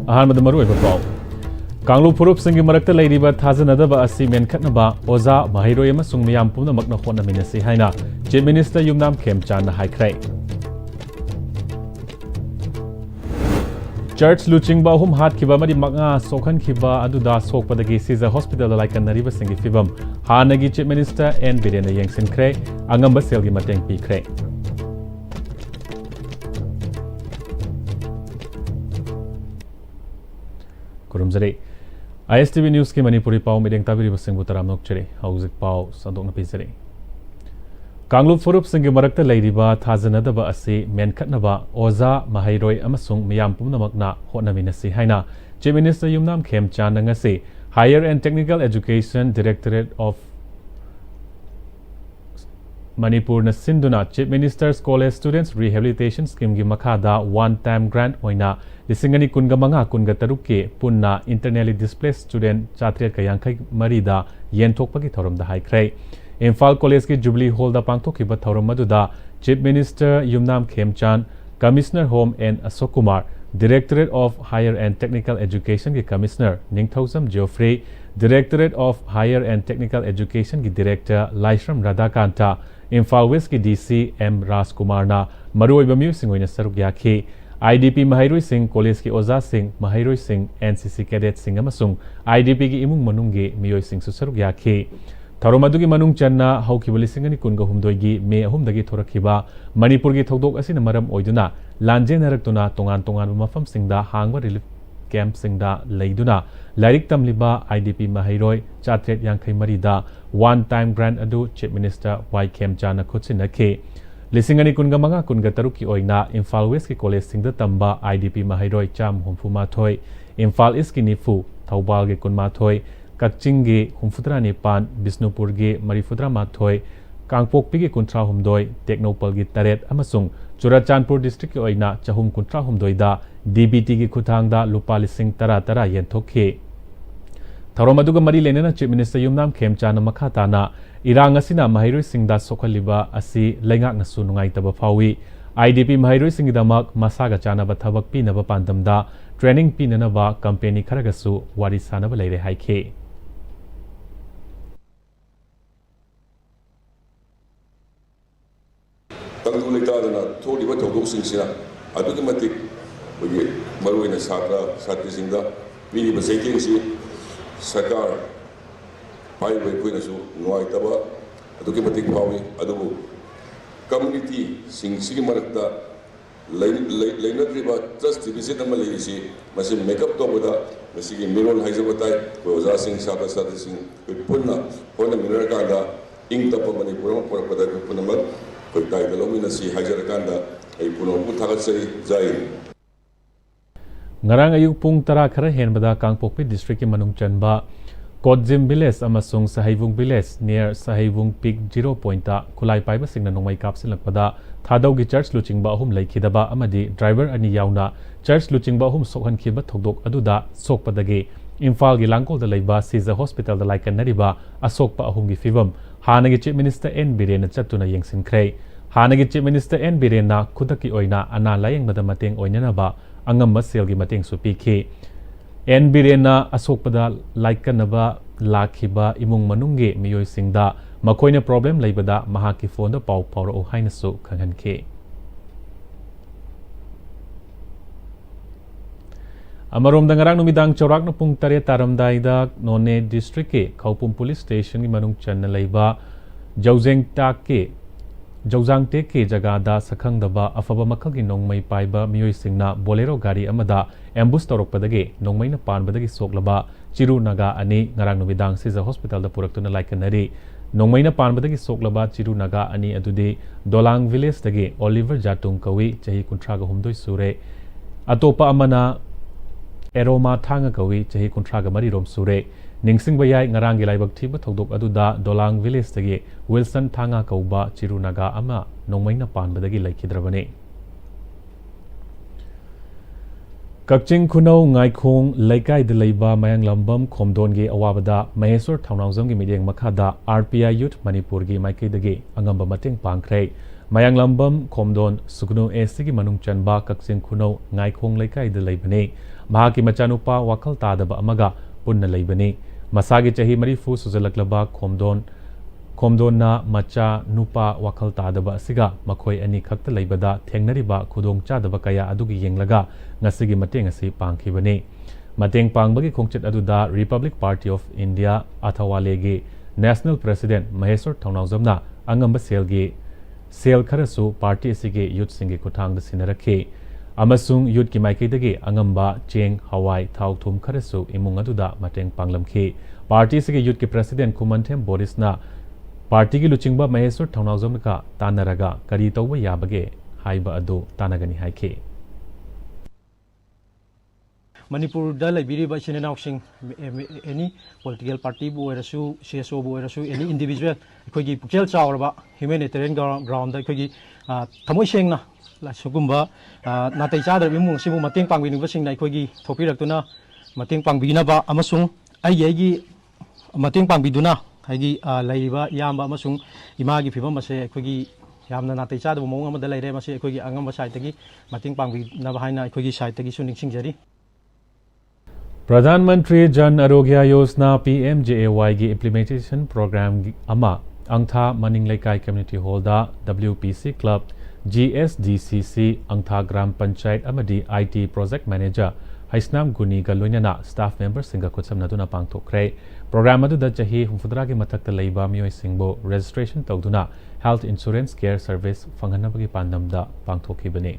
अहानमद मरुइब पाउ कांगलू फुरुप सिंगी मरक्ता लेरिबा थाजनदबा असि मेनखतनबा ओजा महिरोय अमसुंग मियाम पुमनमकना होनमिनसि हाइना चीफ मिनिस्टर युमनाम खेमचान हाइख्रै चर्च लुचिंगबा हुम हातखिबा मरि मगा सोखनखिबा अदुदा सोकपदगी सीजर हॉस्पिटल लाइकनरिबा सिंगी फिबम हानगी चीफ मिनिस्टर एन बिरेन येंगसिनख्रै अंगंबा सेलगी मतेंग पिख्रै खुरुमजरे ISTV न्यूज़ की मणिपुरी पाव मीडियम ताबिरी बसिंगबु तराम नोकचरे हौजिक पाव संदोकना पिजरे कांगलुप फुरुप सिंगी मरक्ता लेरिबा थाजनदबा असि मेनखतनबा ओजा महिरोय अमसुंग मियाम पुमनमकना होनमिनसि हाइना chief minister Yumnam Khemchand ngasi higher and technical education directorate of Manipur na sinduna Chief Minister's College Students Rehabilitation Scheme gi makhada one time grant oina lisingani kunga manga kunga taruke punna internally displaced student chatret ka yankhai marida yenthokpa gi thorom da haikrai Imphal College ki Jubilee Hall da pangthokhiba thorom maduda Chief Minister Yumnam Khemchan Commissioner Home and Asok Kumar Directorate of Higher and Technical Education ki Commissioner Ningthausam Geoffrey Directorate of Higher and Technical Education ki Director Laishram Radhakanta Imphal West ki DC M Rajkumar na maruoiba miyosing oina saruk yakhi IDP Mahairoi Singh College ki Oza Singh Mahairoi Singh NCC Cadet Singh amasung IDP ki imung manung ge miyoi sing su saruk yakhi Tharomadu ki manung channa haukiba lisingani kunga humdoi gi me ahumdagi thorakhiba Manipur gi thodok asina maram oiduna lanje naraktuna tongan tongan mafam singda hangba relief camp singda leiduna lairik tamliba IDP Mahairoi chatret yankhai marida one time grant adu Chief Minister Y Khemchan khutsinakhe lisingani kunga manga kunga taruki oina Imphal West ki college singda tamba IDP Mahairoi cham humfumathoi Imphal East ki nifu Thaubal ge kunmathoi Kakching ge humfudra nipan Bisnupur ge marifudra mathoi Kangpokpi ge kuntra humdoi Teknopal ge taret amasung Churachandpur district ki oina chahum kuntra humdoi da DBT ki khuthangda lupa lising tara yenthokhe Tharomaduga mari lenena Chief Minister Yumnam Khemchan makhatana irang asina Mahairoi singda sokhaliba asi leingak nasu nungai taba phawi IDP Mahairoi singidamak masaga chanaba thabak pinaba pandamda training pinanaba company kharagasu wari sanaba leire haikhe Tangtu leitadana thodiba thodok singsina adugi matik bagi maruina satra satri singda mini basaiting si sarkar pai bai koina su nuai taba adugi matik phawi adubu community sing sigi marakta lainadriba trust division ama leisi masi makeup toboda masi gi mirol haizabatai oza sing satra satri sing punna hona minerkanda ing tapa Manipur pada punama Pagkai dalawin si Hajarakanda ay puno po tagatsay zay. Ngarang ayuk pung tara khara henbada Kangpokpi district ki manungchan ba Kodzim village amasung Sahaivung village near Sahaivung peak 0 point ta khulai paiba singna nongmai kapsilakpada thadau gi church luching ba hum laikhidaba amadi driver ani yauna church luching ba hum sokhan khiba thodok aduda sokpadagi Imphal gi langkol da leiba Caesar Hospital da laikanariba asokpa ahum gi fibam Hanagi Chief Minister N Biren chatuna yengsinkhrai Hanagi Chief Minister N Biren na khudaki oina ana layeng bada mateng oinana ba angamba selgi mateng su pikhi N Biren na asokpada laikanaba lakhiba imung manungge miyoi singda makoina problem leibada mahaki phone da pau pawro haina su khanghankhe Amarom dangarang numidang chorak na pung tare taramdai da None district ke Khaupum police station ki manung channa leiba Jauzeng te ke jaga da sakhang daba afaba makhal ki nongmai paiba miyoi singna bolero gari amada ambush torok padage nongmai na pan badagi soklaba Chiru Naga ani ngarang numidang Caesar Hospital da puraktuna laikanari nongmai na pan badagi soklaba Chiru Naga ani adude Dolang village dage Oliver Jatung kawi chahi kuntraga humdoi sure atopa amana Aroma thanga kawi chahi kuntraga mari rom sure ningsing bayai ngarang gilaibak thiba thodok aduda Dolang village dagi Wilson thanga kauba Chiru Naga ama nongmaina panbadagi laikhidrabane Kakching Khunau Ngaikhong Laikai de Leiba Mayang Lambam Khomdon gi awabada Maheswar Thaunawjam gi mideng makhada RPI Youth Manipur gi maikei dagi angamba mateng pangkhrei Mayang Lambam Khomdon Suknu AC gi manung chanba Kakching Khunau Ngaikhong Laikai de Leibane mahaki machanupa wakhal tadaba amaga punna leibani masagi chahi marifu suzalaklaba khomdonna macha nupa wakhal tadaba asiga makhoi ani khakta leibada thengnariba khudong chadaba kaya adugi yenglaga ngasigi mateng asi pangkhibani mateng pangbagi khongchet aduda Republic Party of India athawalege National President Maheswar Thaunaujamna angamba sel kharasu party asige youth singe kuthangda sinarakhe amasung youth ki maikaidagi angamba cheng hawai thau thum kharasu imung aduda mateng panglamkhe party asige youth ki president Kumanthem Borisna party ki luchingba Maheswar Thaunaujamna ka tanaraga kari tawba yabage haiba adu tanagani haikhe Manipur da laibiriba sinanausing any political party bu erasu CSO bu erasu any individual akogi pukchel chawraba humanitarian ground da akogi thamoi sengna la sugumba natai chadra imung sibu mateng pangbi ba singna akogi thopiraktuna mateng pangbina ba amasung ai mateng pangbiduna haigi laiba yamba amasung imagi phibam ase akogi yamna natai chadra mong amada laire mase akogi angamba side tagi mateng pangbi na ba haina akogi side tagi su ningsingjari Pradhan Mantri Jan Arogya Yojana PMJAY gi implementation program ama angtha maning laikai community hall da WPC club GSDCC angtha gram panchayat amadi IT project manager Haisnam Guni ga loinana staff member singa khutsam naduna pangthokre program adu da chahi humfudra gi mathakta leiba mioi singbo registration tawduna health insurance care service fanghanabagi pandam da pangthokhibani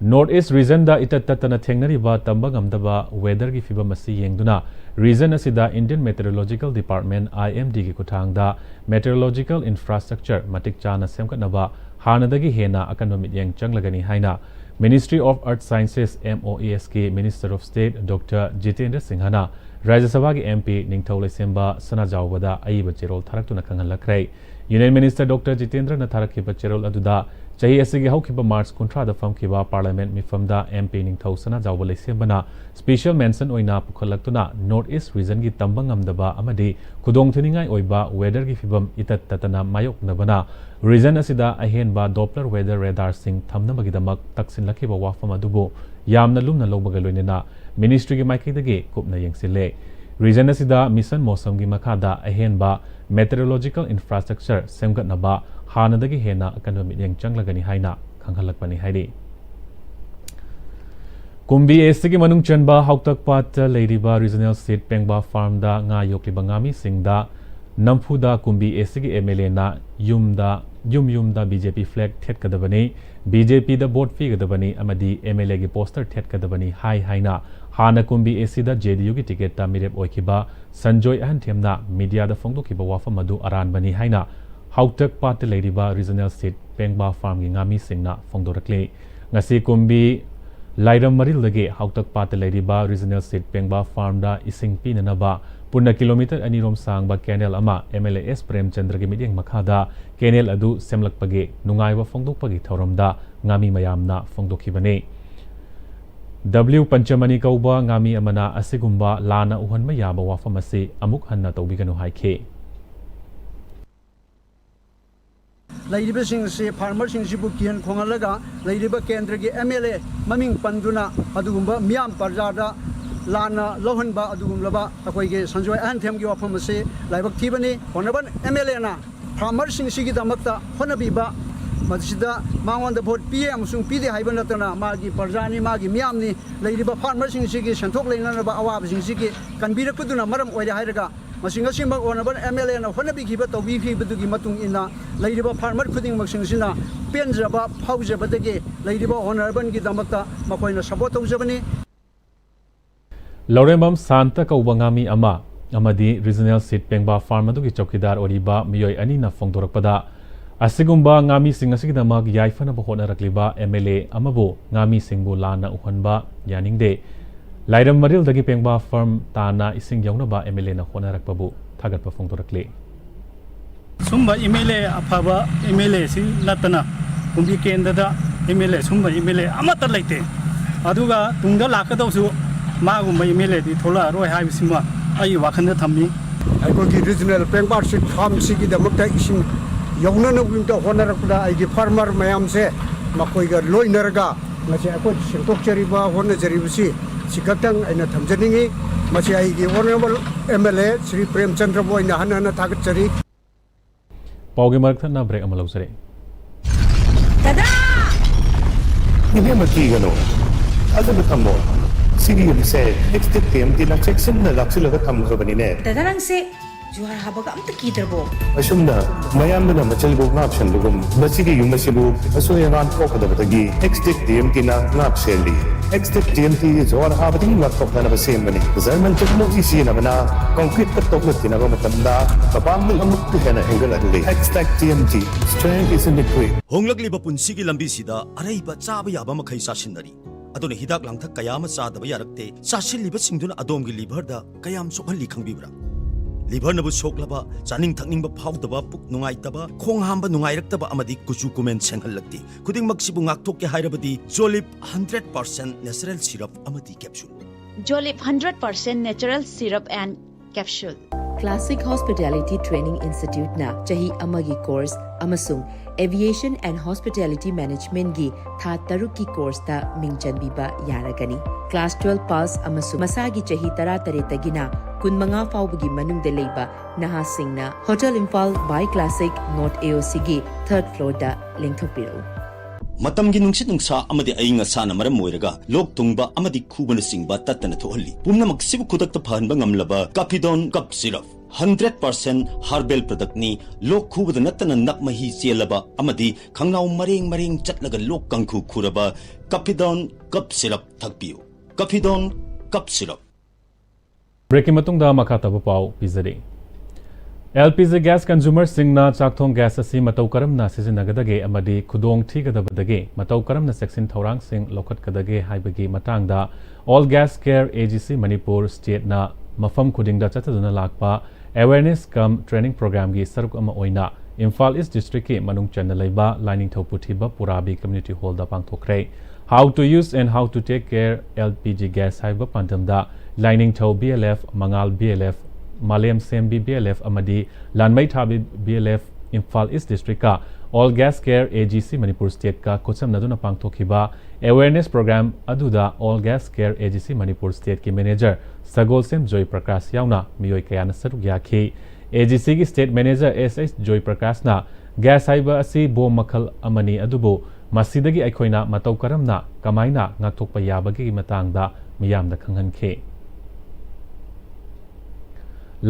North-East region da itattatana thengnariba tamba ngamdaba weather gi fibam asi yengduna region asida Indian Meteorological Department IMD gi kuthangda meteorological infrastructure matik chana semkatnaba hanadagi hena economic yeng changlagani haina Ministry of Earth Sciences MOESK Minister of State Dr. Jitendra Singhana Rajya Sabha gi MP Ningthau Laisemba Sanajawbada aiba cherol tharaktuna khangalakrai Union Minister Dr. Jitendra na tharakhiba cherol aduda chahi asigi haukiba March kuntra da famkiba Parliament mifamda MP Ningthau Sanajawba Laisembana special mention oina pukhalaktuna North-East region gi tambang amdaba amadi khudong thiningai oiba weather gi fibam itattatana mayok nabana region asida ahenba Doppler weather radar sing thamnabagi damak taksin lakhiba wafam adubu yamna lumna lawbaga loinena ministry gi maikaidagi kupna yengsile region asida mission mosam gi makhada ahenba meteorological infrastructure semgatnaba hanadagi hena economic yang changlagani haina khanghalakpani hairi Kumbi Esigi manung chanba hauktakpat leiriba regional seat pengba farm da nga yokliba ngami singda nampuda Kumbi Esigi MLA na yumda BJP flag thet kadabani BJP da vote fi kadabani amadi MLA gi poster thet kadabani haina hana Kumbi Esida JDU gi ticket ta mirep oikiba Sanjoy Ahanthemna media da phongdokiba wafam adu aranbani haina hauktak pat leiriba regional seat pengba farm gi ngami singna phongdorakle ngasi Kumbi Lairam Maril lagi hauktak pat leiriba regional seat pengba farm da ising pinanaba punna kilometer anirom sang ba canal ama MLAS Premchandra gi midyeng makhada canal adu semlakpage nungaiwa phongdokpagi thoramda ngami mayamna phongdokhibane W Panchamani kauba ngami amana asigumba lana uhanma yaba wafam ase amuk hanna tawbiganu haikhe Lairiba singse farmer singsibu kian khongalaga lairiba kendra gi MLA maming panduna adugumba miam parjada lana lohanba adugumlaba akoi ge Sanjoy Ahanthem gi wafam ase laibak thibani honaban MLA na farmer singsigi damakta honabiba masida mangonda vote PM sung pide haiban latana magi parjani magi miamni lairiba farmer singsigi santhok leinanaba awab singsigi kanbirakuduna maram oire hairaga Masingasimba onaban MLA na honabi khiba tawbi khibadugi matung ina lairiba farmer khuding maksingsina penjaba phaujabadagi lairiba honorable gi damakta makoina support tawjabani Loremam Santa kaubangami ama amadi regional seat pengba farm adugi chokidar oriba miyoi ani na phongdorakpada asigumba ngami singasigi damak yaifana bahona rakliba MLA amabu ngami singbu lana uhanba yaningde Lairam Maril dagi pengba farm tana ising yaunaba MLA na honarakpabu thagatpa phongdorakle Sumba MLA afaba MLA sing natana kumbi kendada MLA sumba MLA amata laite aduga tungda lakadawsu magumba MLA di thola roi haibisima ai wakhanda thammi aikogi regional pengba sit farm sigi damakta ising yaunana winta honarakda aigi farmer mayamse makoiga loinarga ngasi akoi sengtokjariba honajaribusi sikatang aina thamjaningi masi aigi honorable MLA Sri Premchandra boina hanana thagatjari pauge markthana break amal usare Dada Ini mati gano ada bertemu sini bisa next time tina section na laksila ka tham ka bani ne Dada nang se juara habaga amta kidrabo asumna mayam na machal bo ngap shan lugum basigi yung masibu aso yan ko kada batagi next time tina ngap seli next time ti juara habati ngap tok na basem bani zaman tuk mo isi na bana concrete ka tok na tina ba matanda babam ng amuk tu kana angle adli next time ti strength is in the quick honglakliba punsigi lambi sida araiba chaba yaba makhai sasinari adone hidak langthak kayama sadaba yarakte sasilliba singduna adomgi liver da kayam sokhalli khangbibra liver nabu soklaba chaning thakningba phawdaba puk nungaitaba khong hamba nungairaktaba amadi kuchu kumen senghallakti khuding maksibu ngakthokke hairabadi jolip 100% natural syrup amadi capsule Jolip 100% natural syrup and capsule Classic Hospitality Training Institute na chahi amagi course amasung Aviation and Hospitality Management gi tha taruk ki course ta mingchanbiba yaragani Class 12 pass amasung masagi chahi tara tare tagina kunmanga fawbagi manungda leiba nahasingna Hotel Impal by Classic North AOC gi 3rd floor da lengthopiro matamgi nungsit nungsa amadi ainga sana maram moiraga lok tungba amadi khubana singba tatana thohalli pumnamak sibu khudakta phanba ngamlaba Capidon cup syrup 100% herbal product ni lok khubada natana nakmahi chelaba amadi khangnaw maring chatlaga lok kangkhu khuraba Capidon cup syrup thakpiu Capidon cup syrup breaking matungda makata pau pizade LPG gas consumer singna chakthong gas asi matau karamna sizinnagadage amadi khudong thigadabadage matau karamna section thorang sing lokat kadage haibagi matangda all gas care AGC Manipur state na mafam khudingda chataduna lakpa awareness cum training program gi saruk ama oina Imphal East district ki manung chana leiba lining thoputhiba purabi community hall da pangthokre how to use and how to take care LPG gas haiba pandamda lining tho BLF Mangal BLF Malem Sembi BLF amadi Lanmai Thabi BLF Imphal East District ka All Gas Care AGC Manipur State ka kocham naduna pangthokhiba awareness program aduda All Gas Care AGC Manipur State ki manager Sagol Sem Joy Prakash yauna miyoi kayana saruk yakhi AGC ki state manager SS Joy Prakash na gas haiba asi bom makhal amani adubu masidagi aikhoina matau karamna kamaina ngakthokpa yabagi matangda miyamda khanghankhe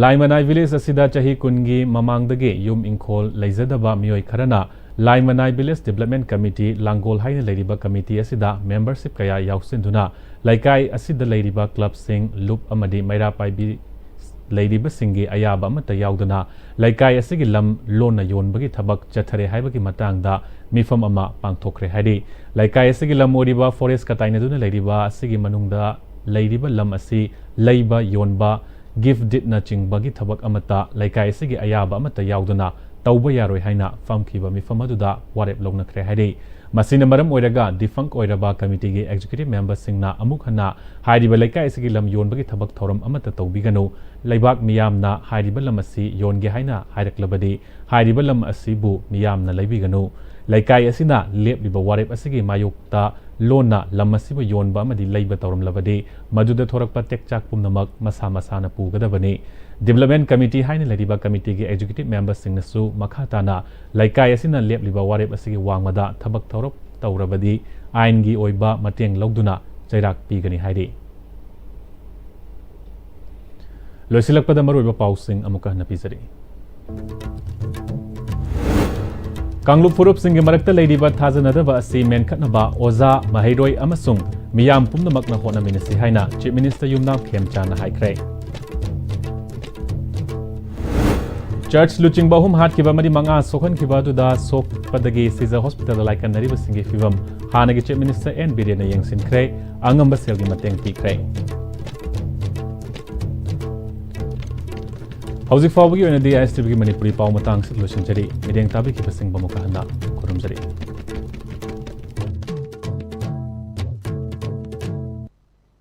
Laimanai village asida chahi kungi mamangdage yum ingkhol leizadaba miyoi kharana Laimanai village development committee langol haina leiriba committee asida membership kaya yausinduna laikai asida leiriba club sing loop amadi maira paibi leiriba singi ayaba amata yauduna laikai asigi lam lona yonbagi thabak chathare haibagi matangda mifam ama pangthokre haidi laikai asigi lam oriba forest katainaduna leiriba asigi manungda leiriba lam asi leiba yonba gift did na chingbagi thabak amata laikai sigi ayaba amata yauduna tauba yaroi haina famkhiba mifam aduda warep logna khre haidi masina maram oiraga defunct oiraba committee gi executive members singna amuk hana hairiba laikai sigi lam yonbagi thabak thoram amata taubiganu laibak miyamna hairiba lam asi yonge haina hairaklabadi hairiba lam asibu miyamna laibiganu laikai asina lepliba warep asigi mayokta lona lamasibu yonba amadi leiba tawram labadi maduda thorakpa tekchak pumnamak masa masana pugadabani development committee haina leriba committee gi executive members singnasu makhatana laikai asina lepliba warep asigi wangmada thabak thorop tawrabadi ain gi oiba mateng logduna chairak pigani haidi loisilakpada maroiba pausing amuka napizari Kanglup Furup Singh Marakta Ladiba Thazanadaba asi menkhatnaba Oza Mahairoi amasung miyam pumnamakna honaminasi haina Chief Minister Yumnam Khemchana haikre Church luching bahum hat kiba mari manga sokhan kiba duda sok padagi Caesar Hospital laikan nariba singi fibam hanagi Chief Minister N Birena yengsin kre angamba selgi mateng pikre Hauzik fawbagi oina Noon-Istv Manipuri pau matang sit losin jari mideng tabi ki pasing bamuka handa kurum jari